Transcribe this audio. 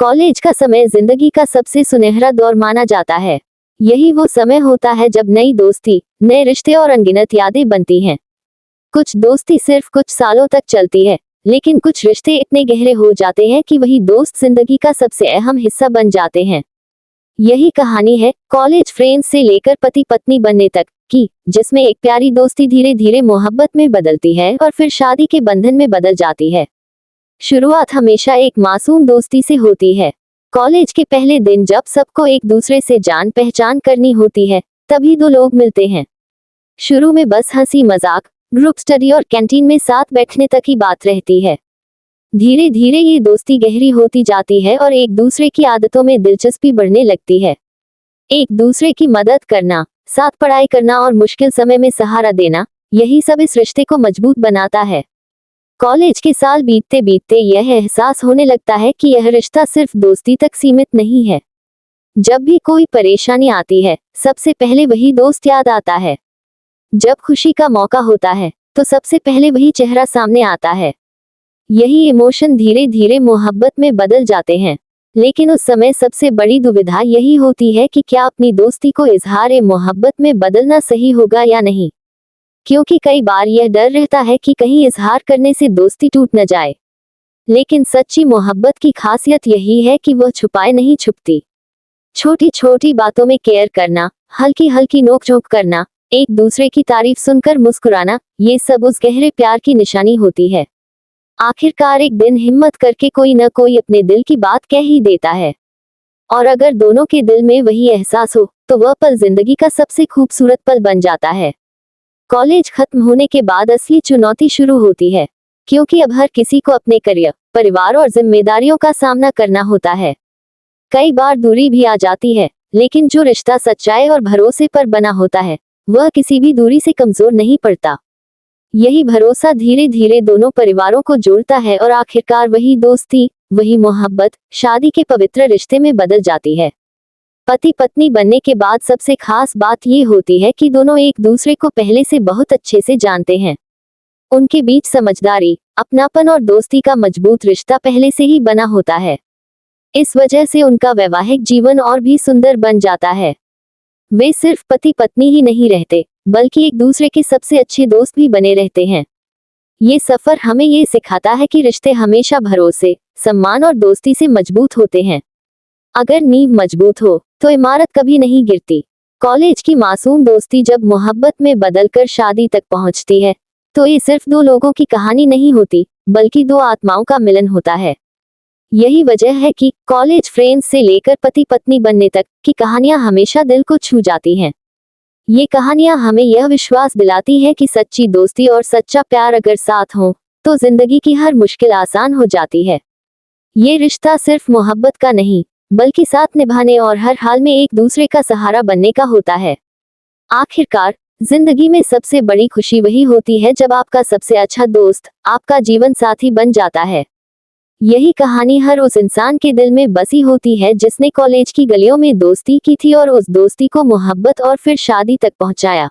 College का समय जिंदगी का सबसे सुनहरा दौर माना जाता है। यही वो समय होता है जब नई दोस्ती, नए रिश्ते और अनगिनत यादें बनती हैं। कुछ दोस्ती सिर्फ कुछ सालों तक चलती है, लेकिन कुछ रिश्ते इतने गहरे हो जाते हैं कि वही दोस्त जिंदगी का सबसे अहम हिस्सा बन जाते हैं। यही कहानी है कॉलेज फ्रेंड्स से लेकर पति पत्नी बनने तक की, जिसमें एक प्यारी दोस्ती धीरे धीरे मोहब्बत में बदलती है और फिर शादी के बंधन में बदल जाती है। शुरुआत हमेशा एक मासूम दोस्ती से होती है। कॉलेज के पहले दिन जब सबको एक दूसरे से जान पहचान करनी होती है, तभी दो लोग मिलते हैं। शुरू में बस हंसी मजाक, ग्रुप स्टडी और कैंटीन में साथ बैठने तक ही बात रहती है। धीरे धीरे ये दोस्ती गहरी होती जाती है और एक दूसरे की आदतों में दिलचस्पी बढ़ने लगती है। एक दूसरे की मदद करना, साथ पढ़ाई करना और मुश्किल समय में सहारा देना, यही सब इस रिश्ते को मजबूत बनाता है। कॉलेज के साल बीतते बीतते यह एहसास होने लगता है कि यह रिश्ता सिर्फ दोस्ती तक सीमित नहीं है। जब भी कोई परेशानी आती है, सबसे पहले वही दोस्त याद आता है। जब खुशी का मौका होता है, तो सबसे पहले वही चेहरा सामने आता है। यही इमोशन धीरे धीरे मोहब्बत में बदल जाते हैं। लेकिन उस समय सबसे बड़ी दुविधा यही होती है कि क्या अपनी दोस्ती को इजहार मोहब्बत में बदलना सही होगा या नहीं, क्योंकि कई बार यह डर रहता है कि कहीं इजहार करने से दोस्ती टूट न जाए। लेकिन सच्ची मोहब्बत की खासियत यही है कि वह छुपाए नहीं छुपती। छोटी छोटी बातों में केयर करना, हल्की हल्की नोक-झोंक करना, एक दूसरे की तारीफ सुनकर मुस्कुराना, ये सब उस गहरे प्यार की निशानी होती है। आखिरकार एक दिन हिम्मत करके कोई न कोई अपने दिल की बात कह ही देता है। और अगर दोनों के दिल में वही एहसास हो, तो वह पल जिंदगी का सबसे खूबसूरत पल बन जाता है। कॉलेज खत्म होने के बाद असली चुनौती शुरू होती है, क्योंकि अब हर किसी को अपने करियर, परिवार और जिम्मेदारियों का सामना करना होता है। कई बार दूरी भी आ जाती है, लेकिन जो रिश्ता सच्चाई और भरोसे पर बना होता है, वह किसी भी दूरी से कमजोर नहीं पड़ता। यही भरोसा धीरे धीरे दोनों परिवारों को जोड़ता है और आखिरकार वही दोस्ती, वही मोहब्बत, शादी के पवित्र रिश्ते में बदल जाती है। पति पत्नी बनने के बाद सबसे खास बात ये होती है कि दोनों एक दूसरे को पहले से बहुत अच्छे से जानते हैं। उनके बीच समझदारी, अपनापन और दोस्ती का मजबूत रिश्ता पहले से ही बना होता है। इस वजह से उनका वैवाहिक जीवन और भी सुंदर बन जाता है। वे सिर्फ पति पत्नी ही नहीं रहते, बल्कि एक दूसरे के सबसे अच्छे दोस्त भी बने रहते हैं। ये सफर हमें ये सिखाता है कि रिश्ते हमेशा भरोसे, सम्मान और दोस्ती से मजबूत होते हैं। अगर नींव मजबूत हो, तो इमारत कभी नहीं गिरती। कॉलेज की मासूम दोस्ती जब मोहब्बत में बदलकर शादी तक पहुंचती है, तो ये सिर्फ दो लोगों की कहानी नहीं होती, बल्कि दो आत्माओं का मिलन होता है। यही वजह है कि कॉलेज फ्रेंड्स से लेकर पति पत्नी बनने तक की कहानियां हमेशा दिल को छू जाती हैं। ये कहानियां हमें यह विश्वास दिलाती हैं कि सच्ची दोस्ती और सच्चा प्यार अगर साथ हो, तो जिंदगी की हर मुश्किल आसान हो जाती है। ये रिश्ता सिर्फ मोहब्बत का नहीं, बल्कि साथ निभाने और हर हाल में एक दूसरे का सहारा बनने का होता है। आखिरकार जिंदगी में सबसे बड़ी खुशी वही होती है जब आपका सबसे अच्छा दोस्त आपका जीवन साथी बन जाता है। यही कहानी हर उस इंसान के दिल में बसी होती है जिसने कॉलेज की गलियों में दोस्ती की थी और उस दोस्ती को मोहब्बत और फिर शादी तक पहुंचाया।